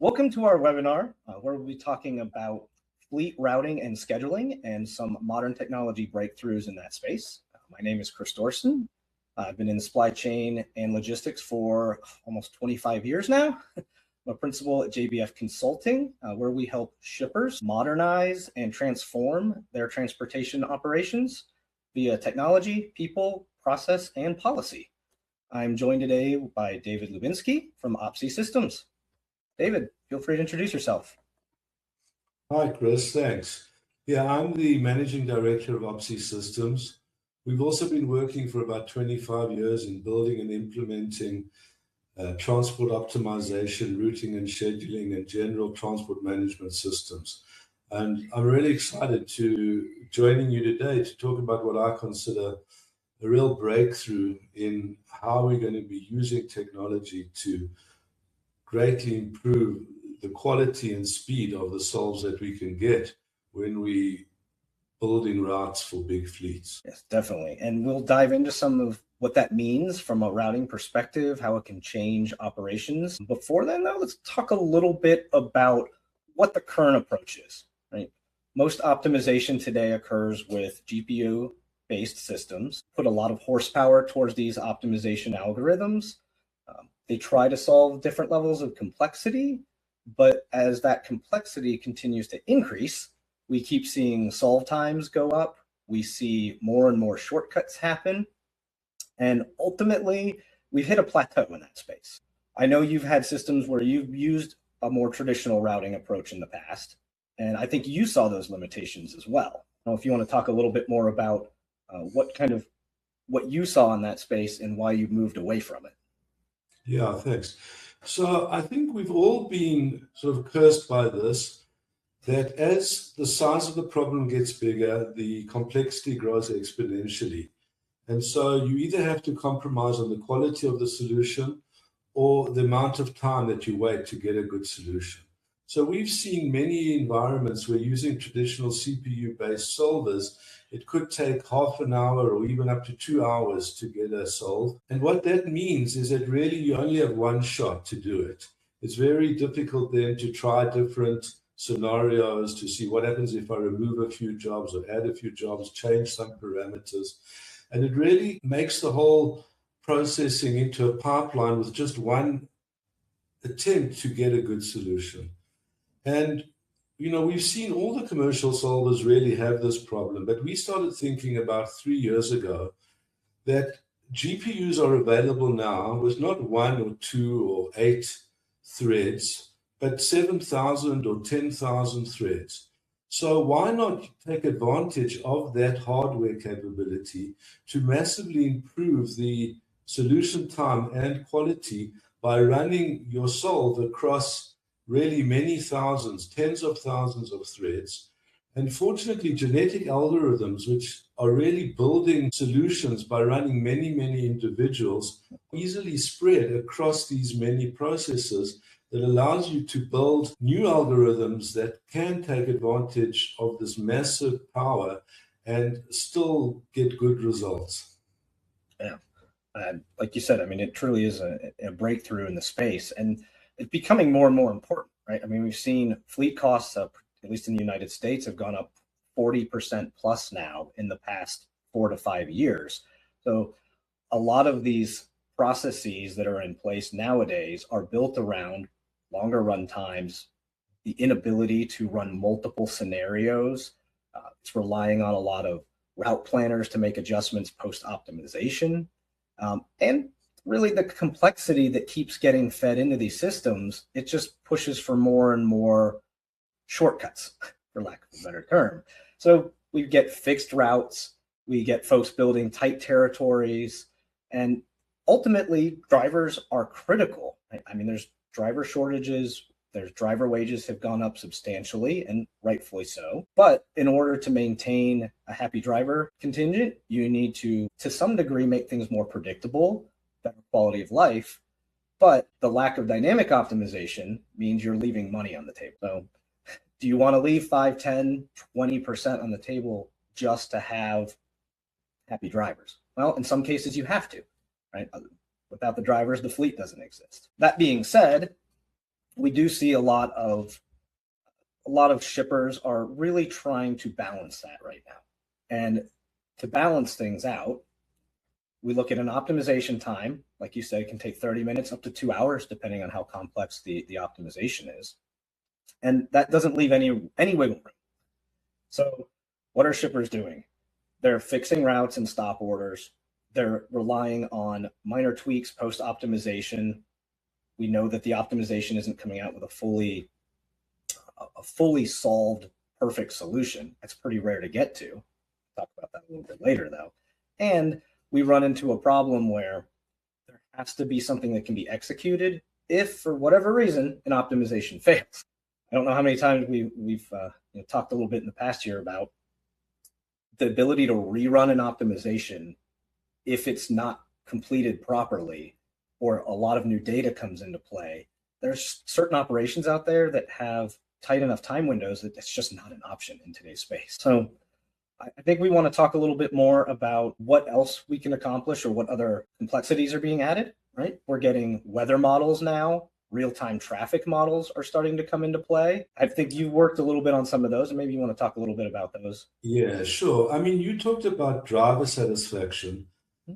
Welcome to our webinar, where we'll be talking about fleet routing and scheduling and some modern technology breakthroughs in that space. My name is Chris Doersen. I've been in supply chain and logistics for almost 25 years now. I'm a principal at JBF Consulting, where we help shippers modernize and transform their transportation operations via technology, people, process, and policy. I'm joined today by David Lubinsky from Opsi Systems. David, feel free to introduce yourself. Hi, Chris. Thanks. Yeah, I'm the managing director of Opsi Systems. We've also been working for about 25 years in building and implementing transport optimization, routing and scheduling, and general transport management systems. And I'm really excited to joining you today to talk about what I consider a real breakthrough in how we're going to be using technology to greatly improve the quality and speed of the solves that we can get when we building routes for big fleets. Yes, definitely. And we'll dive into some of what that means from a routing perspective, how it can change operations. Before then, though, let's talk a little bit about what the current approach is, right? Most optimization today occurs with GPU-based systems, put a lot of horsepower towards these optimization algorithms. They try to solve different levels of complexity, but as that complexity continues to increase, we keep seeing solve times go up. We see more and more shortcuts happen. And ultimately, we've hit a plateau in that space. I know you've had systems where you've used a more traditional routing approach in the past, and I think you saw those limitations as well. I don't know if you want to talk a little bit more about what you saw in that space and why you moved away from it. Yeah, thanks. So I think we've all been sort of cursed by this, that as the size of the problem gets bigger, the complexity grows exponentially. And so you either have to compromise on the quality of the solution or the amount of time that you wait to get a good solution. So we've seen many environments where using traditional CPU-based solvers, it could take half an hour or even up to 2 hours to get a solve. And what that means is that really you only have one shot to do it. It's very difficult then to try different scenarios to see what happens if I remove a few jobs or add a few jobs, change some parameters. And it really makes the whole processing into a pipeline with just one attempt to get a good solution. And, you know, we've seen all the commercial solvers really have this problem, but we started thinking about 3 years ago that GPUs are available now with not 1 or 2 or 8 threads, but 7,000 or 10,000 threads. So why not take advantage of that hardware capability to massively improve the solution time and quality by running your solve across really many thousands, tens of thousands of threads. And fortunately, genetic algorithms, which are really building solutions by running many, many individuals, easily spread across these many processes that allows you to build new algorithms that can take advantage of this massive power and still get good results. Yeah, like you said, I mean, it truly is a breakthrough in the space, and it's becoming more and more important, right? I mean, we've seen fleet costs, at least in the United States, have gone up 40% plus now in the past 4 to 5 years. So a lot of these processes that are in place nowadays are built around longer run times, the inability to run multiple scenarios. It's relying on a lot of route planners to make adjustments post-optimization. And really the complexity that keeps getting fed into these systems, it just pushes for more and more shortcuts, for lack of a better term. So we get fixed routes, we get folks building tight territories, and ultimately drivers are critical. I mean, there's driver shortages, there's driver wages have gone up substantially, and rightfully so. But in order to maintain a happy driver contingent, you need to some degree, make things more predictable, better quality of life. But the lack of dynamic optimization means you're leaving money on the table. So do you want to leave 5, 10, 20% on the table just to have happy drivers? Well, in some cases you have to, right? Without the drivers, the fleet doesn't exist. That being said, we do see a lot of shippers are really trying to balance that right now. And to balance things out, we look at an optimization time, like you said, it can take 30 minutes up to 2 hours, depending on how complex the optimization is. And that doesn't leave any wiggle room. So what are shippers doing? They're fixing routes and stop orders. They're relying on minor tweaks post-optimization. We know that the optimization isn't coming out with a fully solved, perfect solution. That's pretty rare to get to. Talk about that a little bit later, though. And we run into a problem where there has to be something that can be executed if, for whatever reason, an optimization fails. I don't know how many times we've talked a little bit in the past year about the ability to rerun an optimization if it's not completed properly or a lot of new data comes into play. There's certain operations out there that have tight enough time windows that it's just not an option in today's space. So I think we want to talk a little bit more about what else we can accomplish or what other complexities are being added, right? We're getting weather models now. Real-time traffic models are starting to come into play. I think you worked a little bit on some of those, and maybe you want to talk a little bit about those. Yeah, sure. I mean, you talked about driver satisfaction.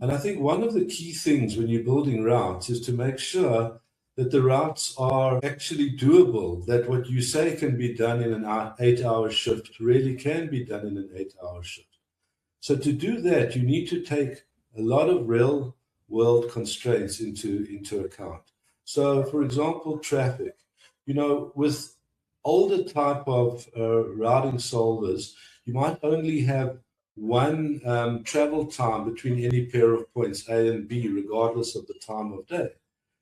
And I think one of the key things when you're building routes is to make sure that the routes are actually doable, that what you say can be done in an 8-hour shift really can be done in an 8-hour shift. So to do that, you need to take a lot of real world constraints into account. So for example, traffic, with older type of routing solvers, you might only have one travel time between any pair of points A and B, regardless of the time of day.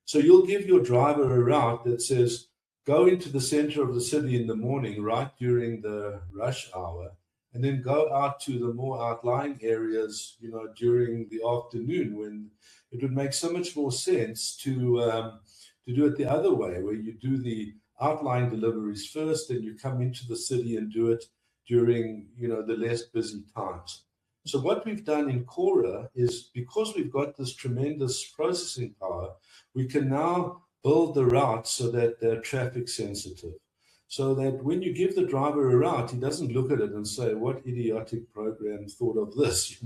So you'll give your driver a route that says, go into the center of the city in the morning, right during the rush hour, and then go out to the more outlying areas, during the afternoon, when it would make so much more sense to do it the other way, where you do the outlying deliveries first, and you come into the city and do it during, the less busy times. So what we've done in Cora is, because we've got this tremendous processing power, we can now build the routes so that they're traffic sensitive. So that when you give the driver a route, he doesn't look at it and say, what idiotic program thought of this,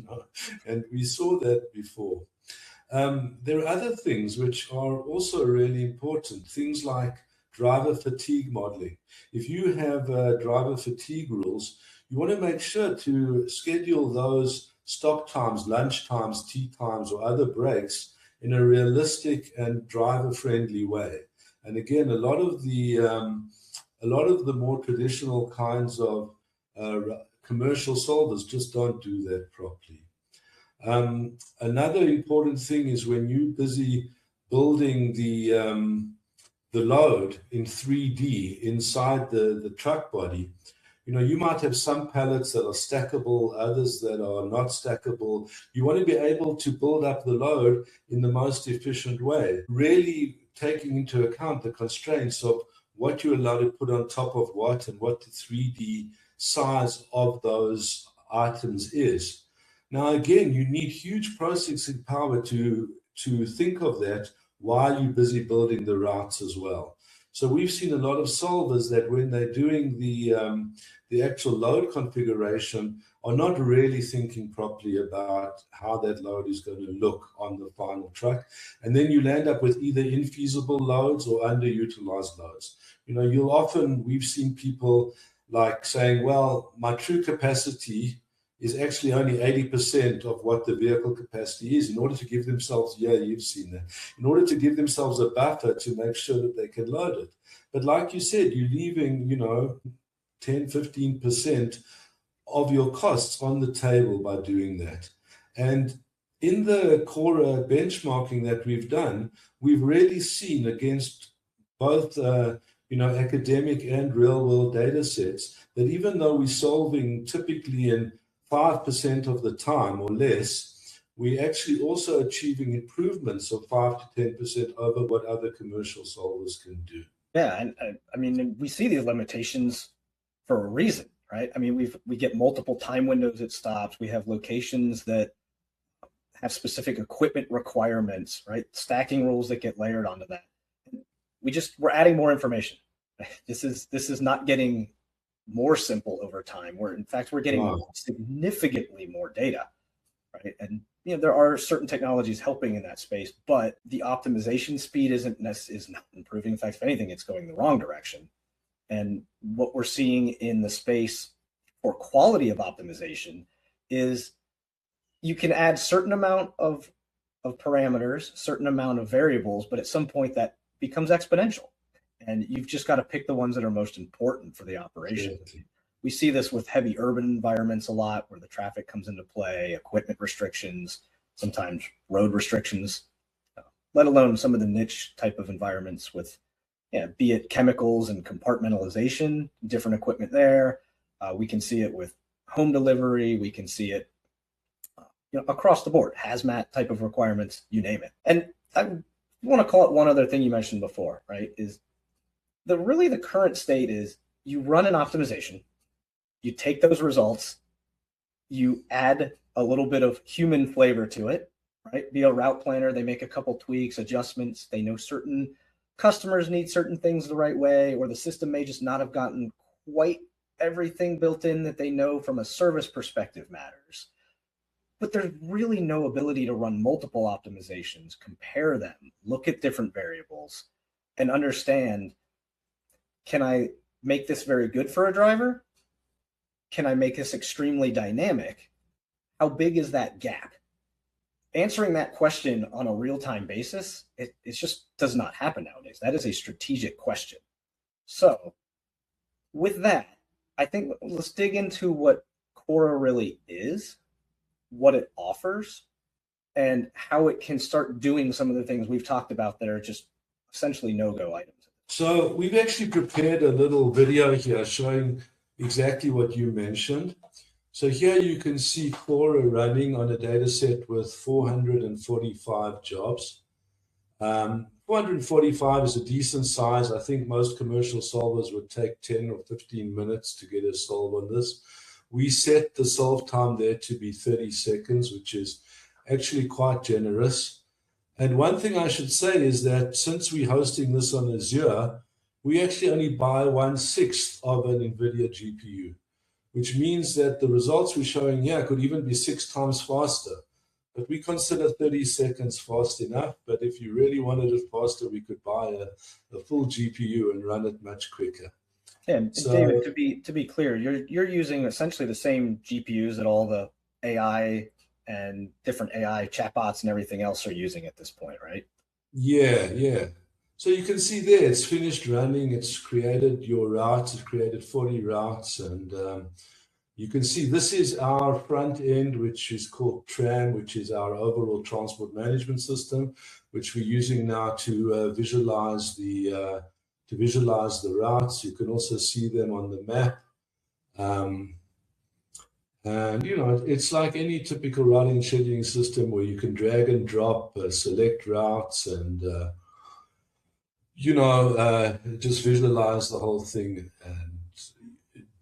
And we saw that before. There are other things which are also really important, things like driver fatigue modeling. If you have driver fatigue rules, you want to make sure to schedule those stop times, lunch times, tea times, or other breaks in a realistic and driver-friendly way. And again, a lot of the more traditional kinds of commercial solvers just don't do that properly. Another important thing is when you're busy building the load in 3D inside the truck body, you might have some pallets that are stackable, others that are not stackable. You want to be able to build up the load in the most efficient way, really taking into account the constraints of what you're allowed to put on top of what and what the 3D size of those items is. Now, again, you need huge processing power to think of that while you're busy building the routes as well. So we've seen a lot of solvers that when they're doing the actual load configuration are not really thinking properly about how that load is going to look on the final truck. And then you land up with either infeasible loads or underutilized loads. We've seen people like saying, well, my true capacity is actually only 80% of what the vehicle capacity is, in order to give themselves, you've seen that, in order to give themselves a buffer to make sure that they can load it. But like you said, you're leaving, 10, 15% of your costs on the table by doing that. And in the Cora benchmarking that we've done, we've really seen against both academic and real world data sets that even though we're solving typically in 5% of the time or less, we're actually also achieving improvements of 5 to 10% over what other commercial solvers can do. Yeah, and I mean, we see these limitations for a reason, right? I mean, we get multiple time windows at stops. We have locations that have specific equipment requirements, right? Stacking rules that get layered onto that. we're adding more information. This is not getting more simple over time. We're getting significantly more data, right? And there are certain technologies helping in that space, but the optimization speed is not improving. In fact, if anything, it's going the wrong direction. And what we're seeing in the space for quality of optimization is you can add certain amount of parameters, certain amount of variables, but at some point that becomes exponential. And you've just got to pick the ones that are most important for the operation. Sure. We see this with heavy urban environments a lot, where the traffic comes into play, equipment restrictions, sometimes road restrictions, let alone some of the niche type of environments with, be it chemicals and compartmentalization, different equipment there. We can see it with home delivery. We can see it across the board, hazmat type of requirements, you name it. And I want to call it one other thing you mentioned before, right? Is the current state is you run an optimization, you take those results, you add a little bit of human flavor to it, right? Be a route planner, they make a couple tweaks, adjustments, they know certain customers need certain things the right way, or the system may just not have gotten quite everything built in that they know from a service perspective matters. But there's really no ability to run multiple optimizations, compare them, look at different variables, and understand, can I make this very good for a driver? Can I make this extremely dynamic? How big is that gap? Answering that question on a real-time basis, it just does not happen nowadays. That is a strategic question. So with that, I think let's dig into what Cora really is, what it offers, and how it can start doing some of the things we've talked about that are just essentially no-go items. So we've actually prepared a little video here showing exactly what you mentioned. So here you can see Cora running on a data set with 445 jobs. 445 is a decent size. I think most commercial solvers would take 10 or 15 minutes to get a solve on this. We set the solve time there to be 30 seconds, which is actually quite generous. And one thing I should say is that since we're hosting this on Azure, we actually only buy 1/6 of an NVIDIA GPU, which means that the results we're showing here could even be 6 times faster. But we consider 30 seconds fast enough. But if you really wanted it faster, we could buy a full GPU and run it much quicker. Yeah, so, David, to be clear, you're using essentially the same GPUs that all the AI and different AI chatbots and everything else are using at this point, right? Yeah. So you can see there, it's finished running. It's created your routes. It's created 40 routes. And you can see this is our front end, which is called TRAM, which is our overall transport management system, which we're using now to visualize the routes. You can also see them on the map. And, it's like any typical routing and scheduling system where you can drag and drop, select routes, and, just visualize the whole thing and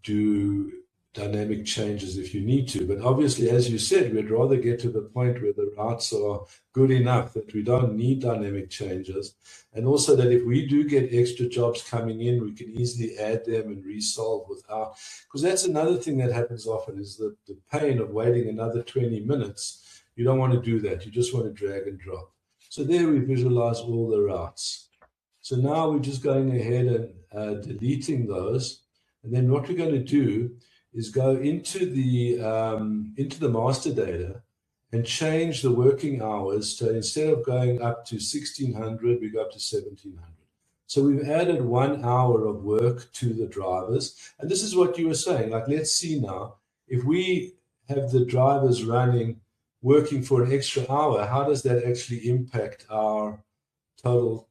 do dynamic changes if you need to. But obviously, as you said, we'd rather get to the point where the routes are good enough that we don't need dynamic changes. And also that if we do get extra jobs coming in, we can easily add them and resolve without, because that's another thing that happens often is the pain of waiting another 20 minutes. You don't want to do that. You just want to drag and drop. So there we visualize all the routes. So now we're just going ahead and deleting those. And then what we're going to do is go into the master data and change the working hours. So instead of going up to 1600, we go up to 1700. So we've added 1 hour of work to the drivers. And this is what you were saying. Like, let's see now, if we have the drivers working for an extra hour, how does that actually impact our total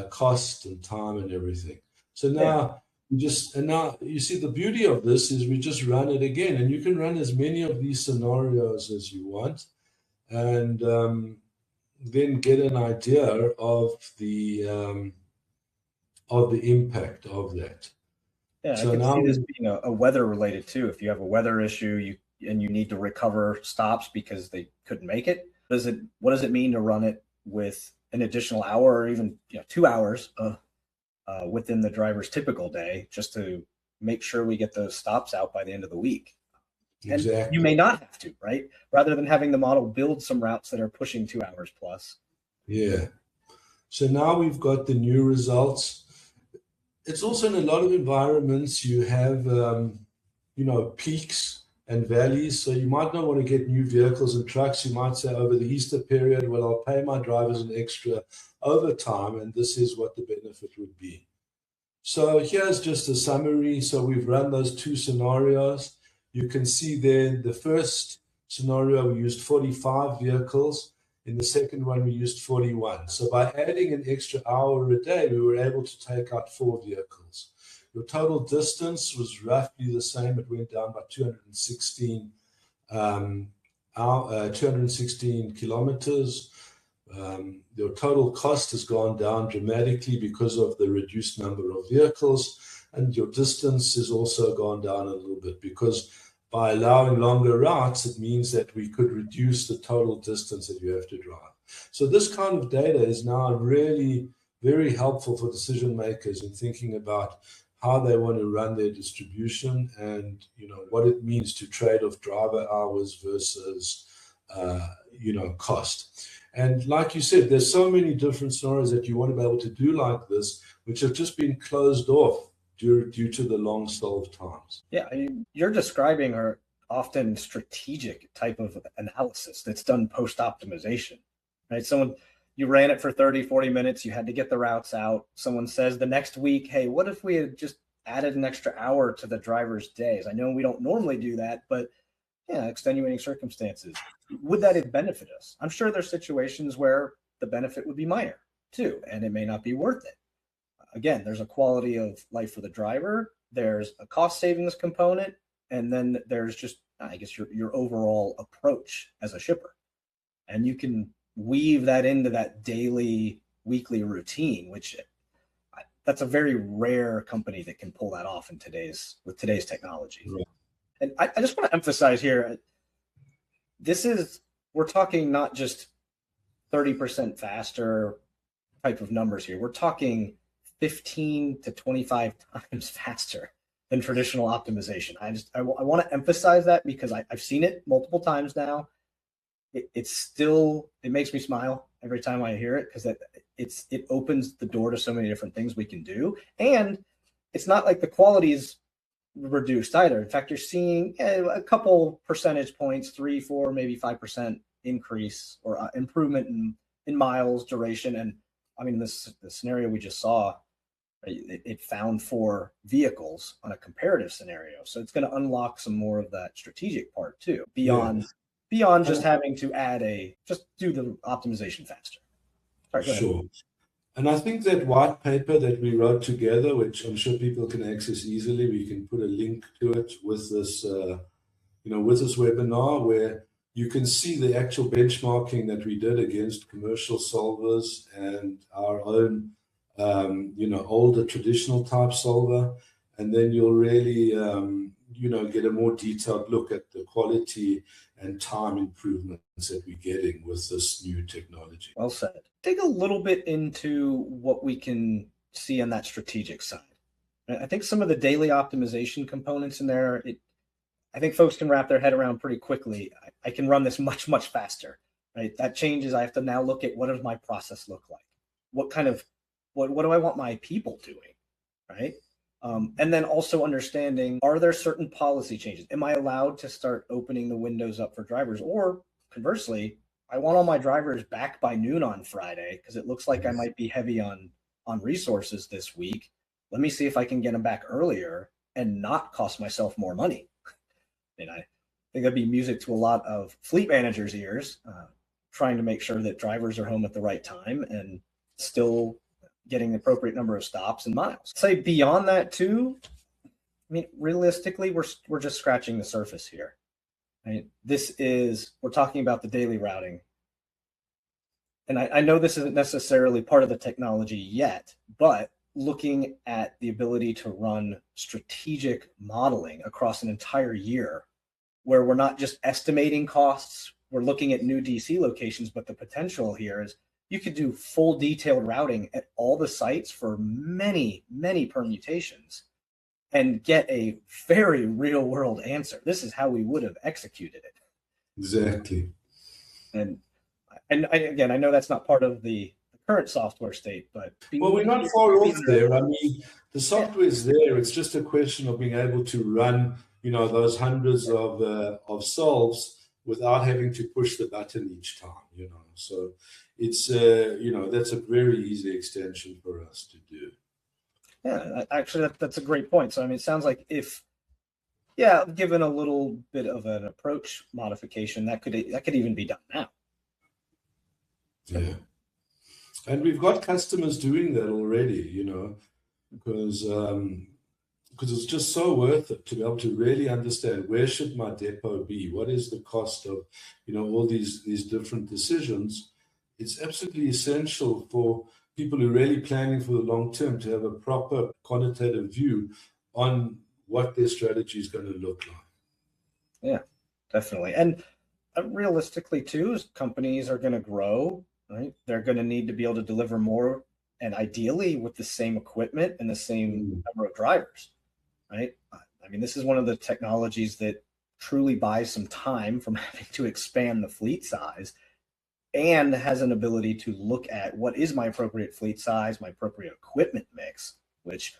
cost and time and everything? So now, now you see the beauty of this is we just run it again, and you can run as many of these scenarios as you want, and then get an idea of the impact of that. Yeah, so I can see this being a weather related too. If you have a weather issue, and you need to recover stops because they couldn't make it, what does it mean to run it with an additional hour or even 2 hours within the driver's typical day, just to make sure we get those stops out by the end of the week. Exactly. And you may not have to, right? Rather than having the model build some routes that are pushing 2 hours plus. Yeah. So now we've got the new results. It's also in a lot of environments, you have, peaks and valleys. So you might not want to get new vehicles and trucks. You might say over the Easter period, well, I'll pay my drivers an extra overtime, and this is what the benefit would be. So here's just a summary. So we've run those two scenarios. You can see there the first scenario, we used 45 vehicles. In the second one, we used 41. So by adding an extra hour a day, we were able to take out 4 vehicles. Your total distance was roughly the same. It went down by 216 kilometers. Your total cost has gone down dramatically because of the reduced number of vehicles, and your distance has also gone down a little bit because by allowing longer routes, it means that we could reduce the total distance that you have to drive. So this kind of data is now really very helpful for decision makers in thinking about how they want to run their distribution and what it means to trade off driver hours versus cost. And like you said, there's so many different scenarios that you want to be able to do like this, which have just been closed off due to the long solve times. Yeah, I mean, you're describing are often strategic type of analysis that's done post-optimization, right? You ran it for 30, 40 minutes, you had to get the routes out. Someone says the next week, hey, what if we had just added an extra hour to the driver's days? I know we don't normally do that, but yeah, extenuating circumstances. Would that have benefited us? I'm sure there's situations where the benefit would be minor too, and it may not be worth it. Again, there's a quality of life for the driver, there's a cost savings component, and then there's just, I guess, your overall approach as a shipper. And you can weave that into that daily, weekly routine, which that's a very rare company that can pull that off with today's technology. Right. And I just want to emphasize here, we're talking not just 30% faster type of numbers here. We're talking 15 to 25 times faster than traditional optimization. I want to emphasize that because I've seen it multiple times now. It makes me smile every time I hear it because it opens the door to so many different things we can do. And it's not like the quality is reduced either. In fact, you're seeing a couple percentage points, 3, 4, maybe 5% increase or improvement in miles, duration. And I mean, the scenario we just saw, it found 4 vehicles on a comparative scenario. So it's going to unlock some more of that strategic part too, beyond just having to just do the optimization faster. Sorry, sure. And I think that white paper that we wrote together, which I'm sure people can access easily, we can put a link to it with this, with this webinar, where you can see the actual benchmarking that we did against commercial solvers and our own, older traditional type solver. And then you'll really, get a more detailed look at the quality and time improvements that we're getting with this new technology. Well said. Dig a little bit into what we can see on that strategic side. I think some of the daily optimization components in there, I think folks can wrap their head around pretty quickly. I can run this much, much faster, right? That changes. I have to now look at what does my process look like? What do I want my people doing, right? And then also understanding, are there certain policy changes? Am I allowed to start opening the windows up for drivers? Or conversely, I want all my drivers back by noon on Friday because it looks like I might be heavy on resources this week. Let me see if I can get them back earlier and not cost myself more money. And I think that'd be music to a lot of fleet managers' ears, trying to make sure that drivers are home at the right time and still getting the appropriate number of stops and miles. Say beyond that too, I mean, realistically, we're just scratching the surface here. Right? We're talking about the daily routing. And I know this isn't necessarily part of the technology yet, but looking at the ability to run strategic modeling across an entire year, where we're not just estimating costs, we're looking at new DC locations, but the potential here is you could do full detailed routing at all the sites for many, many permutations and get a very real world answer. This is how we would have executed it. Exactly. And again, I know that's not part of the current software state, but well, we're not far off there. I mean, the software is there. It's just a question of being able to run, those hundreds of solves without having to push the button each time. So it's that's a very easy extension for us to do. Yeah, actually, that's a great point. So I mean, it sounds like given a little bit of an approach modification, that could even be done now. Yeah. And we've got customers doing that already, because it's just so worth it to be able to really understand where should my depot be? What is the cost of, all these different decisions? It's absolutely essential for people who are really planning for the long term to have a proper quantitative view on what their strategy is going to look like. Yeah, definitely. And realistically, too, as companies are going to grow, right? They're going to need to be able to deliver more, and ideally with the same equipment and the same number of drivers, right? I mean, this is one of the technologies that truly buys some time from having to expand the fleet size, and has an ability to look at what is my appropriate fleet size, my appropriate equipment mix, which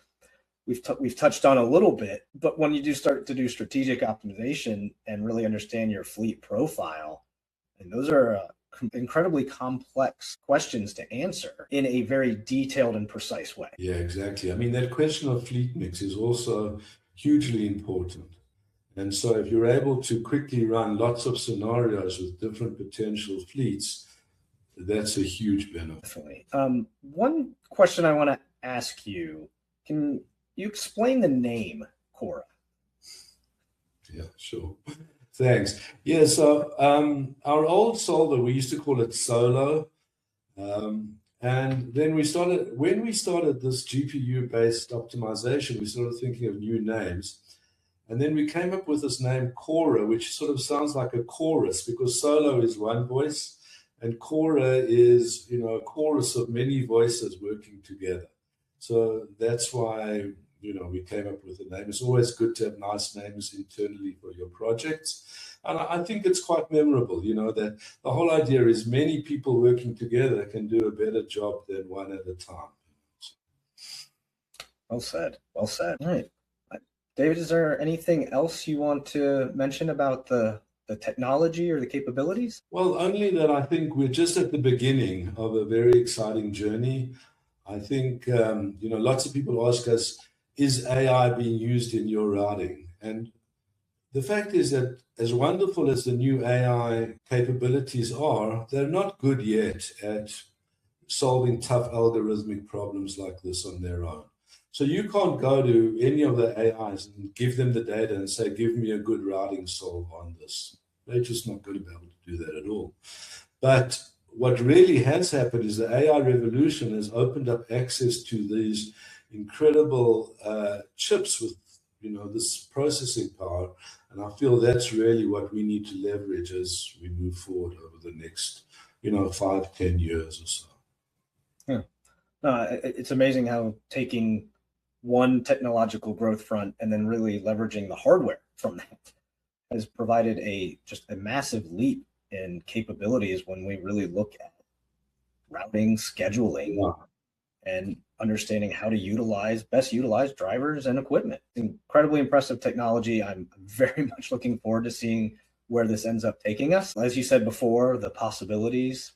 we've touched on a little bit. But when you do start to do strategic optimization and really understand your fleet profile, and those are incredibly complex questions to answer in a very detailed and precise way. Yeah, exactly. I mean, that question of fleet mix is also hugely important. And so if you're able to quickly run lots of scenarios with different potential fleets, that's a huge benefit. Definitely. One question I want to ask you, can you explain the name Cora? Yeah, sure. Thanks. Yeah, so our old solver, we used to call it Solo. And then when we started this GPU-based optimization, we started thinking of new names. And then we came up with this name Cora, which sort of sounds like a chorus, because Solo is one voice and Cora is, a chorus of many voices working together. So that's why, we came up with the name. It's always good to have nice names internally for your projects. And I think it's quite memorable, that the whole idea is many people working together can do a better job than one at a time. Well said. Well said. All right. David, is there anything else you want to mention about the technology or the capabilities? Well, only that I think we're just at the beginning of a very exciting journey. I think, lots of people ask us, is AI being used in your routing? And the fact is that as wonderful as the new AI capabilities are, they're not good yet at solving tough algorithmic problems like this on their own. So you can't go to any of the AIs and give them the data and say, give me a good routing solve on this. They're just not going to be able to do that at all. But what really has happened is the AI revolution has opened up access to these incredible chips with, this processing power. And I feel that's really what we need to leverage as we move forward over the next, 5-10 years or so. Yeah. It's amazing how taking one technological growth front and then really leveraging the hardware from that has provided just a massive leap in capabilities when we really look at routing, scheduling, and understanding how to best utilize drivers and equipment. Incredibly impressive technology. I'm very much looking forward to seeing where this ends up taking us. As you said before, the possibilities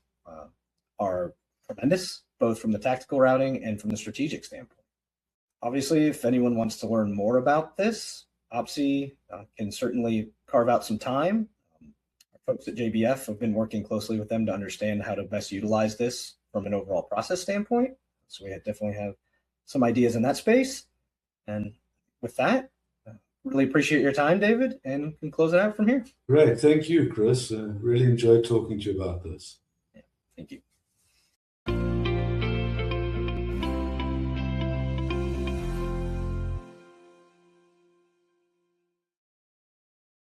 are tremendous, both from the tactical routing and from the strategic standpoint. Obviously, if anyone wants to learn more about this, Opsi can certainly carve out some time. Our folks at JBF have been working closely with them to understand how to best utilize this from an overall process standpoint. So we definitely have some ideas in that space. And with that, really appreciate your time, David, and can close it out from here. Great. Thank you, Chris. Really enjoyed talking to you about this. Yeah, thank you.